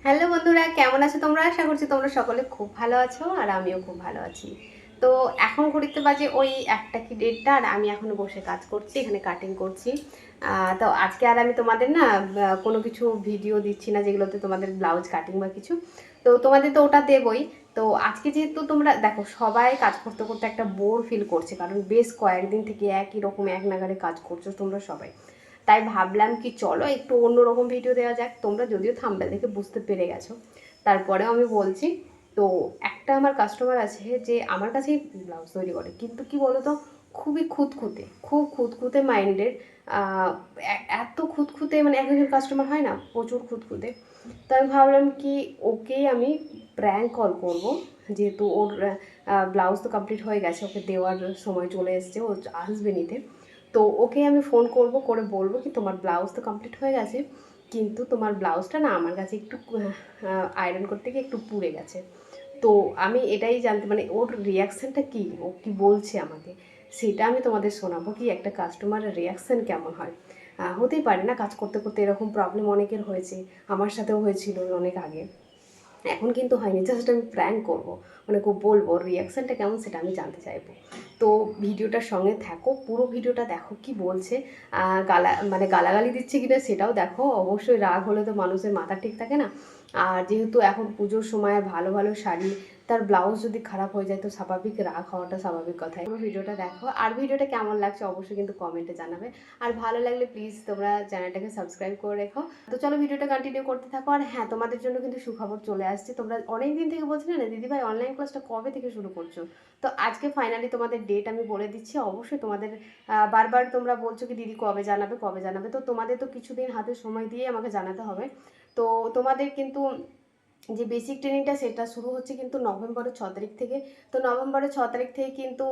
Hello বন্ধুরা, কেমন আছো তোমরা? আশা করছি তোমরা সকলে খুব ভালো আছো আর আমিও খুব ভালো আছি। তো এখন ঘড়িতে বাজে ওই একটা কি দেড়টা, আর আমি এখন বসে কাজ করছি, এখানে কাটিং করছি। তো আজকে আর আমি তোমাদের না কোনো কিছু ভিডিও দিচ্ছি না যেগুলোতে তোমাদের ব্লাউজ কাটিং বা কিছু। তো তোমাদের তো ওটা দেবই। তো আজকে যেহেতু তোমরা দেখো সবাই কাজ করতে করতে একটা বোর ফিল করছে, কারণ বেশ কয়েকদিন থেকে একই রকম এক নাগারে কাজ করছো তোমরা সবাই। তাই ভাবলাম কি চলো একটু অন্যরকম ভিডিও দেওয়া যাক। তোমরা যদিও থাম্বনেল দেখে বুঝতে পেরে গেছো, তারপরেও আমি বলছি। তো একটা আমার কাস্টমার আছে যে আমার কাছেই ব্লাউজ তৈরি করে, কিন্তু কি বলতো, খুবই খুঁতখুঁতে, খুব খুঁতখুঁতে মাইন্ডের। এত খুঁতখুঁতে, মানে একজন কাস্টমার হয় না, প্রচুর খুঁতখুঁতে। তো আমি ভাবলাম কি ওকেই আমি প্র্যাঙ্ক কল করব, যেহেতু ওর ব্লাউজ তো কমপ্লিট হয়ে গেছে, ওকে দেওয়ার সময় চলে এসছে, ও আসবে নিতে। তো ওকে আমি ফোন করব, করে বলবো কি তোমার ব্লাউজ তো কমপ্লিট হয়ে গেছে, কিন্তু তোমার ব্লাউজটা না আমার কাছে একটু আয়রন করতে গিয়ে একটু পুড়ে গেছে। তো আমি এটাই জানতে, মানে ওর রিয়াকশানটা কী, ও কী বলছে আমাকে, সেটা আমি তোমাদের শোনাবো কি একটা কাস্টমারের রিয়াকশান কেমন হয়। হতেই পারে না, কাজ করতে করতে এরকম প্রবলেম অনেকের হয়েছে, আমার সাথেও হয়েছিল অনেক আগে। এখন কিন্তু হয়নি, জাস্ট আমি প্র্যাঙ্ক করবো, মানে খুব বলবো ওর রিয়াকশানটা কেমন সেটা আমি জানতে চাইবো। তো ভিডিওটার সঙ্গে থাকো, পুরো ভিডিওটা দেখো কি বলছে। মানে গালাগালি দিচ্ছে কিনা সেটাও দেখো, অবশ্যই রাগ হলে তো মানুষের মাথা ঠিক থাকে না। আর যেহেতু এখন পুজোর সময় ভালো ভালো শাড়ি, তার ব্লাউজ যদি খারাপ হয়ে যায় তো স্বাভাবিক রাগ হওয়াটা স্বাভাবিক কথাই। পুরো ভিডিওটা দেখো, আর ভিডিওটা কেমন লাগছে অবশ্যই কিন্তু কমেন্টে জানাবে। আর ভালো লাগলে প্লিজ তোমরা চ্যানেলটাকে সাবস্ক্রাইব করে রেখো। তো চলো ভিডিওটা কন্টিনিউ করতে থাকো। আর হ্যাঁ, তোমাদের জন্য কিন্তু সুখবর চলে আসছে। তোমরা অনেক দিন থেকে বলছিলে না দিদিভাই অনলাইন ক্লাসটা কবে থেকে শুরু করছো। তো আজকে ফাইনালি তোমাদের ডেট আমি বলে দিচ্ছি। অবশ্যই তোমাদের বারবার তোমরা বলছো কি দিদি কবে জানাবে কবে জানাবে, তো তোমাদের তো কিছুদিন হাতে সময় দিয়ে আমাকে জানাতে হবে। তো তোমাদের কিন্তু যে বেসিক ট্রেনিংটা সেটা শুরু হচ্ছে কিন্তু নভেম্বরের 6 তারিখ থেকে। তো নভেম্বরের 6 তারিখ থেকে কিন্তু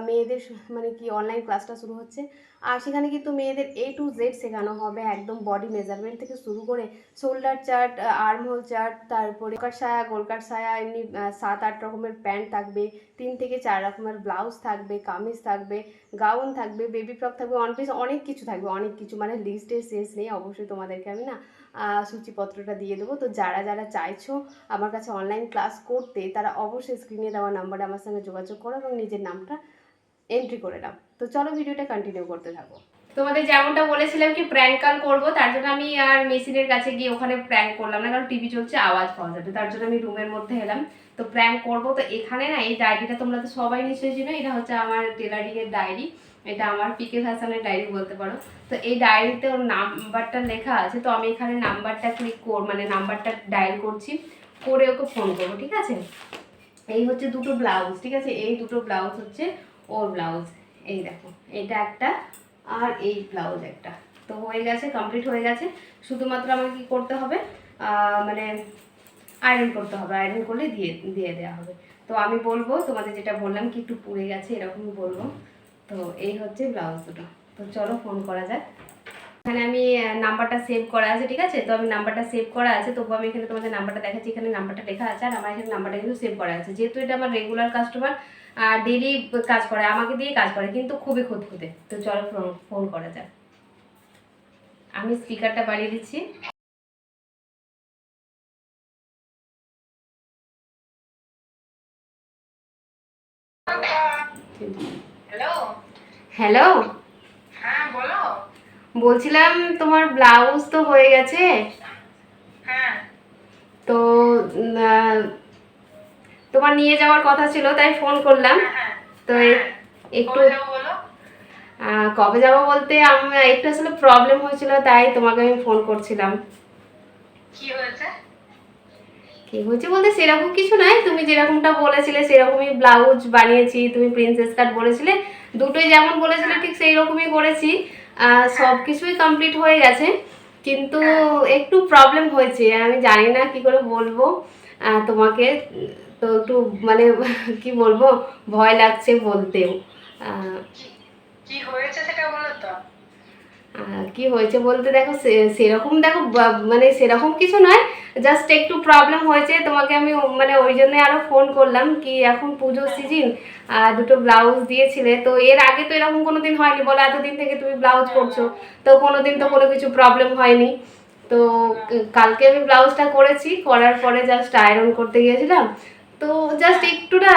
মেয়েদের মানে কি অনলাইন ক্লাসটা শুরু হচ্ছে। আর সেখানে কিন্তু মেয়েদের A to Z শেখানো হবে, একদম বডি মেজারমেন্ট থেকে শুরু করে shoulder chart, arm whole chart, তারপরে গোলকাট সায়া, গোলকাট সায়া, এমনি 7-8 রকমের প্যান্ট থাকবে, 3 থেকে 4 রকমের ব্লাউজ থাকবে, কামিজ থাকবে, গাউন থাকবে, বেবি ফ্রক থাকবে, ওয়ান পিস, অনেক কিছু থাকবে, অনেক কিছু, মানে লিস্টের শেষ নেই। অবশ্যই তোমাদেরকে আমি না সূচিপত্রটা দিয়ে দেবো। তো যারা যারা চাইছো আমার কাছে অনলাইন ক্লাস করতে, তারা অবশ্যই স্ক্রিনে দেওয়া নাম্বারে আমার সঙ্গে যোগাযোগ করো এবং নিজের নামটা এন্ট্রি করে নাও। তো চলো ভিডিওটা কন্টিনিউ করতে থাকো। তোমাদের যেমনটা বলেছিলাম কি প্র্যাঙ্ক কল করবো, তার জন্য আমি আর মেশিনের কাছে গিয়ে ওখানে প্র্যাঙ্ক করলাম না, কারণ টিভি চলছে, আওয়াজ পাওয়া যাবে, তার জন্য আমি রুমের মধ্যে এলাম। তো প্র্যাঙ্ক করবো, তো এখানে না এই ডায়েরিটা তোমরা তো সবাই নিশ্চয়ই চিনো, এটা হচ্ছে আমার টেলারিং এর ডায়েরি। এটা আমার পিকে ফ্যাশনের ডায়েরি বলতে পারো। তো এই ডায়েরিতে ওর নাম্বারটা লেখা আছে, তো আমি এখানে নাম্বারটা মানে নাম্বারটা ডায়াল করছি, করে ওকে ফোন করবো, ঠিক আছে। এই হচ্ছে দুটো ব্লাউজ, ঠিক আছে, এই দুটো ব্লাউজ হচ্ছে ওর ব্লাউজ। এই দেখো, এটা একটা, আর এই ব্লাউজ একটা। তো হয়ে গেছে, কমপ্লিট হয়ে গেছে। শুধুমাত্র আমাকে কি করতে হবে, মানে আয়রন করতে হবে, আয়রন করলে দিয়ে দিয়ে দেওয়া হবে। তো আমি বলবো তোমাদের যেটা বললাম কি একটু পুড়ে গেছে এরকমই বলবো। তো এই হচ্ছে ব্লাউজ দুটো। তো চলো ফোন করা যাক। এখানে আমি নাম্বারটা সেভ করা আছে, ঠিক আছে। তো আমি নাম্বারটা সেভ করা আছে, তবু আমি এখানে তোমাদের নাম্বারটা দেখাচ্ছি, এখানে নাম্বারটা লেখা আছে, আর আমার এখানে নাম্বারটা কিন্তু সেভ করা আছে, যেহেতু এটা আমার রেগুলার কাস্টমার, ডেলি কাজ করে, আমাকে দিয়ে কাজ করে, কিন্তু খুবই খুঁতখুঁতে। তো চলো ফোন করা যাক। আমি স্পিকারটা বাড়িয়ে দিচ্ছি। হ্যালো হ্যালো, হ্যাঁ বলো। বলছিলাম তোমার ব্লাউজ তো হয়ে গেছে। হ্যাঁ। তো তোমার নিয়ে যাওয়ার কথা ছিল, তাই ফোন করলাম। হ্যাঁ হ্যাঁ তো হ্যাঁ। একটু কবে যাবো বলো? কবে যাবো বলতে, আমি একটু আসলে প্রবলেম হয়েছিল, তাই তোমাকে আমি ফোন করছিলাম। কি হয়েছে? কি হয়েছে বলতে সেরকম কিছু নাই, তুমি যেরকমটা বলেছিলে সেরকমই ব্লাউজ বানিয়েছি, তুমি প্রিন্সেস কাট বলেছিলে, দুটোই যেমন বলেছিলে হ্যাঁ ঠিক সেই রকমই করেছি। হ্যাঁ সব কিছুই কমপ্লিট হয়ে গেছে, কিন্তু হ্যাঁ। একটু প্রবলেম হয়েছে, আমি জানি না কি করে বলবো তোমাকে। তো একটু মানে কি বলবো, ভয় লাগছে বলতেও। আহ, কি কি হয়েছে সেটা বলো তো। কি হয়েছে বলতে দেখো, সেরকম দেখো মানে সেরকম কিছু নয়, জাস্ট একটু প্রবলেম হয়েছে, তোমাকে আমি মানে ওই জন্য আরো ফোন করলাম কি এখন পুজোর হ্যাঁ সিজন, দুটো ব্লাউজ দিয়েছিলে, তো এর আগে তো এরকম কোনোদিন হয়নি বলো, এতদিন থেকে তুমি ব্লাউজ হ্যাঁ করছো, হ্যাঁ তো কোনোদিন তো হ্যাঁ কোনো কিছু প্রবলেম হয়নি। তো কালকে আমি ব্লাউজটা করেছি, করার পরে জাস্ট আয়রন করতে গিয়েছিলাম। তো জাস্ট একটু না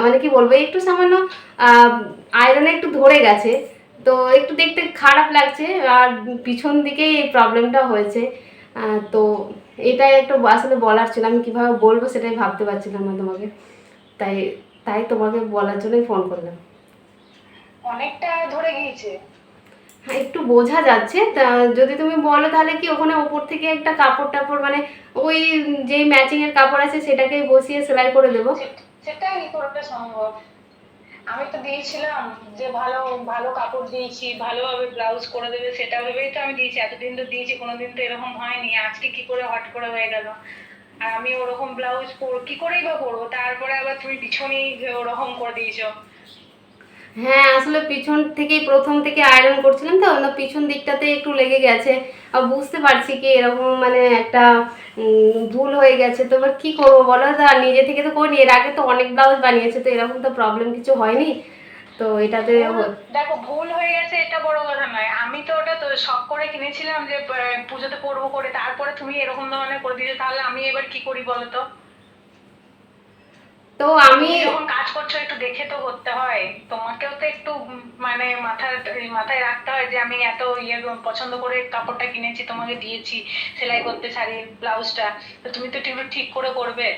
মানে কি বলবো, একটু সামান্য আয়রনে একটু ধরে গেছে, তো একটু দেখতে খারাপ লাগছে। আর পিছন দিকেই এই প্রবলেমটা হয়েছে। তো এটাই একটু আসলে বলার ছিল, আমি কিভাবে বলবো সেটাই ভাবতে পারছিলাম না তোমাকে, তাই তাই তোমাকে বলার জন্যই ফোন করলাম। অনেকটা ধরে গিয়েছে? হ্যাঁ, একটু বোঝা যাচ্ছে। তা যদি তুমি বলো তাহলে কি ওখানে ওপর থেকে একটা কাপড় টাপড় মানে ওই যে ম্যাচিং এর কাপড় আছে সেটাকে বসিয়ে সেলাই করে দেবো। সেটা কি করতে সম্ভব? আমি তো দিয়েছিলাম যে ভালো ভালো কাপড় দিয়েছি, ভালোভাবে ব্লাউজ করে দেবে, সেটা ভেবেই তো আমি দিয়েছি। এতদিন তো দিয়েছি, কোনোদিন তো এরকম হয়নি, আজকে কি করে হট করে হয়ে গেল? আর আমি ওরকম ব্লাউজ কি করেই বা পরবো? তারপরে আবার তুমি পিছনেই যে ওরকম করে দিয়েছো। হ্যাঁ, আসলে পিছন থেকেই প্রথম থেকে আয়রন করছিলাম, তো না পিছন দিকটাতে একটু লেগে গেছে। আর বুঝতে পারছি কি এরকম মানে একটা ভুল হয়ে গেছে। তো এবার কি করবো বলো, তা নিজে থেকে তো করিনি, এর আগে তো অনেক ব্লাউজ বানিয়েছে, তো এরকম তো প্রবলেম কিছু হয়নি। তো এটাতে ভুল, দেখো ভুল হয়ে গেছে এটা বড় কথা নয়, আমি তো ওটা তো শখ করে কিনেছিলাম যে পুজোতে পরবো করে, তারপরে তুমি এরকম ধরনের করে দিয়েছো, তাহলে আমি এবার কি করি বলো তো? তো আমি তুমি যখন কাজ করছো একটু দেখে তো করতে হয়, তোমাকেও তো একটু মানে মাথায় রাখতে হয় যে আমি এত পছন্দ করে কাপড়টা কিনেছি, তোমাকে দিয়েছি সেলাই করতে শাড়ির ব্লাউজটা, তো তুমি তো একটু ঠিক করে করবে।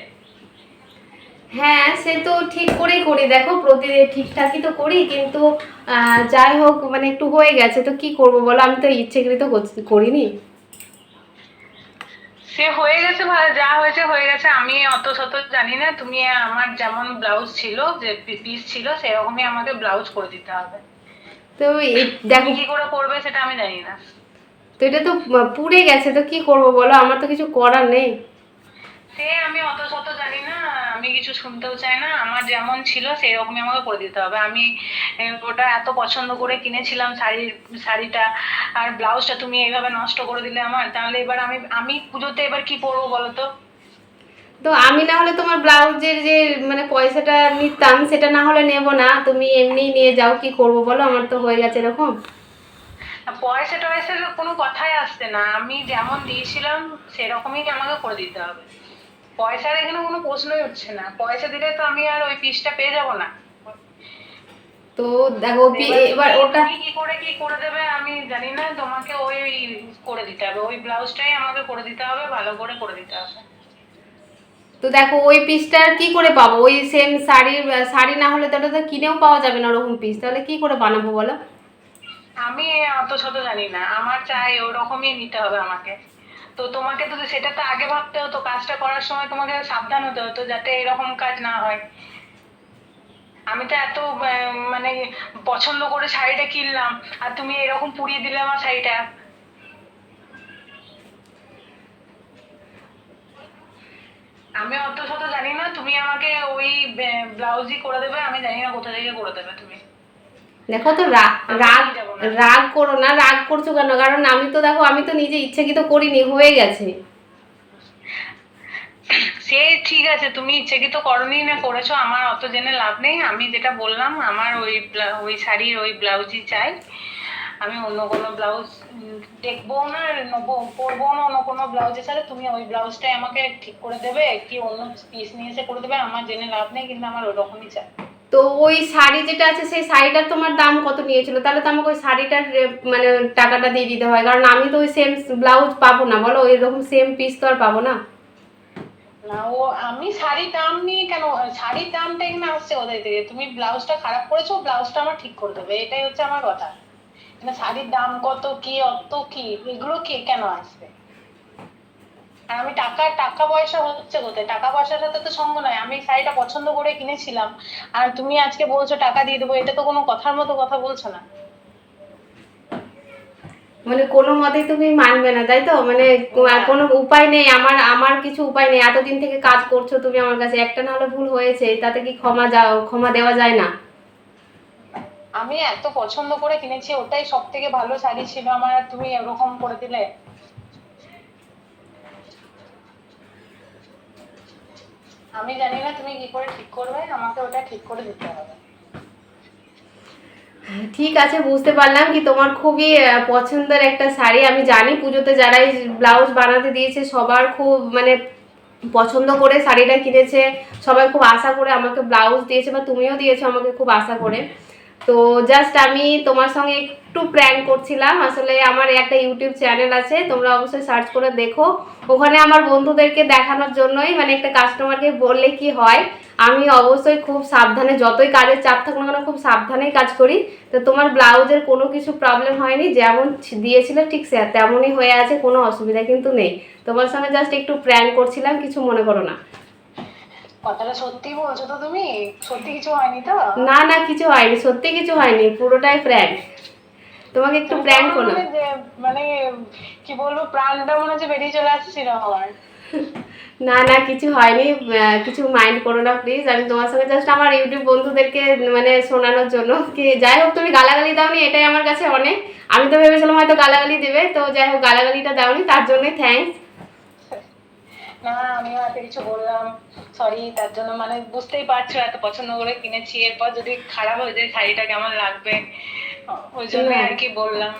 হ্যাঁ, সে তো ঠিক করেই করি, দেখো প্রতিদিন ঠিকঠাকই তো করি, কিন্তু যাই হোক মানে একটু হয়ে গেছে, তো কি করব বলো, আমি তো ইচ্ছেকৃত করিনি। সে হয়ে গেছে ভালো, যা হয়েছে হয়ে গেছে, আমি অত শত জানি না। তুমি আমার যেমন ব্লাউজ ছিল, যে পিস ছিল সেরকমই আমাকে ব্লাউজ করে দিতে হবে। তো তুমি দেখো, কি করে করবে সেটা আমি জানি না। তো এটা তো পুড়ে গেছে, তো কি করব বলো, আমার তো কিছু করার নেই। সে আমি অত শত জানি না, আমি কিছু শুনতেও চাই না, আমার যেমন ছিল সেই রকমই আমাকে করে দিতে হবে। আমি ওটা এত পছন্দ করে কিনেছিলাম শাড়িটা, আর ব্লাউজটা তুমি এইভাবে নষ্ট করে দিলে আমার, তাহলে এবার আমি আমি পুজোতে এবার কি পরবো বলো তো? তো আমি না হলে তোমার ব্লাউজের যে মানে পয়সাটা নিতাম সেটা না হলে নেব না, তুমি এমনিই নিয়ে যাও, কি করব বলো, আমার তো হয়ে গেছে এরকম। পয়সা টয়সার কোনো কথাই আসছে না, আমি যেমন দিয়েছিলাম সেরকমই আমাকে করে দিতে হবে। পয়সার এখানে কোনো প্রশ্নই উঠছে না, পয়সা দিলে তো আমি আর ওই পিসটা পেয়ে যাব না। তো দেখো এবার এবার তুমি ওটা, তুমি কি করে দেবে আমি জানি না, তোমাকে ওই করে দিতে হবে, ওই ব্লাউজটাই আমাকে করে দিতে হবে, ভালো করে করে দিতে হবে। তো দেখো ওই পিসটা কি করে পাবো, ওই সেম শাড়ি না হলে তো ওটা তো কিনেও পাওয়া যাবে না ওরকম পিস, তাহলে কি করে বানাবো বলো। আমি অত শত জানি না, আমার চাই ওরকমই নিতে হবে আমাকে। তো তোমাকে তো সেটা তো আগে ভাবতে হতো, কাজটা করার সময় তোমাকে সাবধান হতে হতো যাতে এরকম কাজ না হয়। আমি তো এত মানে পছন্দ করে শাড়িটা কিনলাম, আর তুমি এরকম পুড়িয়ে দিলে আমার শাড়িটা। আমি অত শত জানি না, তুমি আমাকে ওই ব্লাউজই করে দেবে, আমি জানি না কোথা থেকে করে দেবে তুমি। দেখো তো রাগ আমি রাগ নিয়ে যাবো না। রাগ করো না, রাগ করছো কেন, কারণ আমি তো দেখো আমি তো নিজে ইচ্ছাকৃত করিনি, হয়ে গেছে। সে ঠিক আছে, তুমি ইচ্ছাকৃত করনি না করেছো আমার অত জেনে লাভ নেই, আমি যেটা বললাম আমার ওই ওই শাড়ির ওই ব্লাউজই চাই। আমি অন্য কোনো ব্লাউজ দেখবো না, নেবো পরবো না অন্য কোনো ব্লাউজের সাথে, তুমি ওই ব্লাউজটাই আমাকে ঠিক করে দেবে, কি অন্য পিস নিয়ে এসে করে দেবে, আমার জেনে লাভ নেই, কিন্তু আমার ওরকমই চাই। তো ওই শাড়ি যেটা আছে সেই শাড়িটার তোমার দাম কত নিয়েছিল, তাহলে তো আমাকে ওই শাড়িটার মানে টাকাটা দিয়ে দিতে হয়, কারণ আমি তো ওই সেম ব্লাউজ পাবো না বলো, এরকম সেম পিস তো আর পাবো না। না ও, আমি শাড়ির দাম নিয়ে কেন, শাড়ির দামটা এখানে আসছে ওদের থেকে, তুমি ব্লাউজটা খারাপ করেছো, ব্লাউজটা আমার ঠিক করে দেবে, এটাই হচ্ছে আমার কথা। মানে শাড়ির দাম কত কি অত কি এগুলো কি কেন আসবে? আর আমি টাকা পয়সা হচ্ছে কোথায়, টাকা পয়সার সাথে তো সঙ্গ নয়, আমি শাড়িটা পছন্দ করে কিনেছিলাম, আর তুমি আজকে বলছো টাকা দিয়ে দেবো, এটা তো কোনো কথার মতো কথা বলছো না। মানে কোনো মতেই তুমি মানবে না, তাই তো, মানে না, কোনো উপায় নেই, আমার আমার কিছু উপায় নেই, এতদিন থেকে কাজ করছো তুমি আমার কাছে, একটা না হলে ভুল হয়েছে, তাতে কি ক্ষমা দেওয়া যায় না। আমি এত পছন্দ করে কিনেছি, ওটাই সব থেকে ভালো শাড়ি ছিল আমার, আর তুমি এরকম করে দিলে। আমি জানি না তুমি কি করে ঠিক করবে, আমাকে ওটা ঠিক করে দিতে হবে। ঠিক আছে, বুঝতে পারলাম কি তোমার খুবই পছন্দের একটা শাড়ি। আমি জানি পুজোতে যারাই ব্লাউজ বানাতে দিয়েছে সবার খুব মানে পছন্দ করে শাড়িটা কিনেছে, সবাই খুব আশা করে আমাকে ব্লাউজ দিয়েছে, বা তুমিও দিয়েছো আমাকে খুব আশা করে। তো জাস্ট আমি তোমার সঙ্গে একটু প্র্যাঙ্ক করছিলাম। আসলে আমার একটা ইউটিউব চ্যানেল আছে, তোমরা অবশ্যই সার্চ করে দেখো। ওখানে আমার বন্ধুদেরকে দেখানোর জন্যই, মানে একটা কাস্টমারকে বললে কি হয়, আমি অবশ্যই খুব সাবধানে, যতই কাজের চাপ থাকুক না কেন খুব সাবধানেই কাজ করি। তো তোমার ব্লাউজের কোনো কিছু প্রবলেম হয়নি, যেমন দিয়েছিলে ঠিক তেমনই হয়ে আছে, কোনো অসুবিধা কিন্তু নেই। তোমার সঙ্গে জাস্ট একটু প্র্যাঙ্ক করছিলাম, কিছু মনে করো না। কথাটা সত্যি বলছো তো তুমি? সত্যি কিছু হয়নি তো? না না, কিছু হয়নি, সত্যি কিছু হয়নি, পুরোটাই প্র্যাঙ্ক। তোমাকে একটু তুমি তো প্র্যাঙ্ক আমার করলাম। মানে কি বলবো, প্রাণটা মনে হচ্ছে বেরিয়ে চলে আসছিল আমার। না না, কিছু হয়নি, কিছু মাইন্ড করো না প্লিজ। আমি তোমার সঙ্গে জাস্ট আমার ইউটিউব বন্ধুদেরকে মানে শোনানোর জন্য কি, যাই হোক তুমি গালাগালি দাওনি এটাই আমার কাছে অনেক। আমি তো ভেবেছিলাম হয়তো গালাগালি দেবে, তো যাই হোক গালাগালিটা দাওনি, তার জন্যই থ্যাঙ্কস। না, আমিও এত কিছু বললাম, সরি তার জন্য। মানে বুঝতেই পারছো এত পছন্দ করে কিনেছি, এরপর যদি খারাপ হয়ে যায় শাড়িটা কেমন লাগবে, ওই জন্যই আর কি বললাম।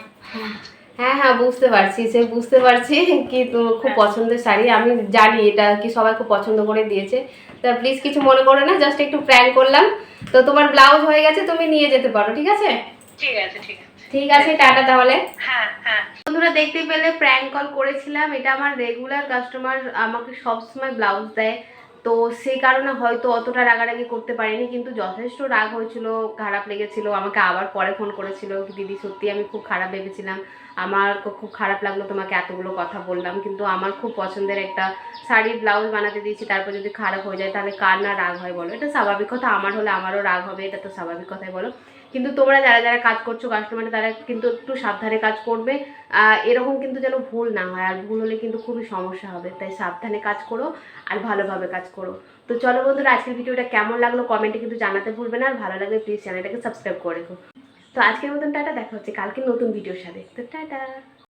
হ্যাঁ হ্যাঁ, বুঝতে পারছি, সে বুঝতে পারছি কি খুব হ্যাঁ। পছন্দের শাড়ি, আমি জানি এটা কি সবাই খুব পছন্দ করে দিয়েছে। তা প্লিজ কিছু মনে করো না, জাস্ট একটু প্র্যাঙ্ক করলাম। তো তোমার ব্লাউজ হয়ে গেছে, তুমি নিয়ে যেতে পারো, ঠিক আছে? ঠিক আছে, ঠিক আছে। ঠিক আছে, টাটা তাহলে। হ্যাঁ হ্যাঁ। বন্ধুরা দেখতে পেলে প্র্যাঙ্ক কল করেছিলাম, এটা আমার রেগুলার কাস্টমার, আমাকে সব সময় ব্লাউজ দেয়। তো সেই কারণে হয়তো অতটা রাগারাগি করতে পারিনি, কিন্তু যথেষ্ট রাগ হয়েছিল, খারাপ লেগেছিল। আমাকে আবার পরে ফোন করেছিল, দিদি সত্যি আমি খুব খারাপ ভেবেছিলাম, আমার খুব খারাপ লাগলো তোমাকে এতগুলো কথা বললাম, কিন্তু আমার খুব পছন্দের একটা শাড়ির ব্লাউজ বানাতে দিয়েছি, তারপর যদি খারাপ হয়ে যায় তাহলে কার না রাগ হয় বলো? এটা স্বাভাবিক কথা, আমার হলে আমারও রাগ হবে, এটা তো স্বাভাবিক কথাই বলো। কিন্তু তোমরা যারা যারা কাজ করছো কাস্টমারে, তারা কিন্তু একটু সাবধানে কাজ করবে। এরকম কিন্তু যেন ভুল না হয়, আর ভুল হলে কিন্তু খুবই সমস্যা হবে, তাই সাবধানে কাজ করো আর ভালোভাবে কাজ করো। তো চলো বন্ধুরা, আজকের ভিডিওটা কেমন লাগলো কমেন্টে কিন্তু জানাতে ভুলবে না, আর ভালো লাগলে প্লিজ চ্যানেলটাকে সাবস্ক্রাইব করে রেখো। তো আজকের মতন টাটা, দেখা হচ্ছে কালকে নতুন ভিডিওর সাথে। তো টাটা।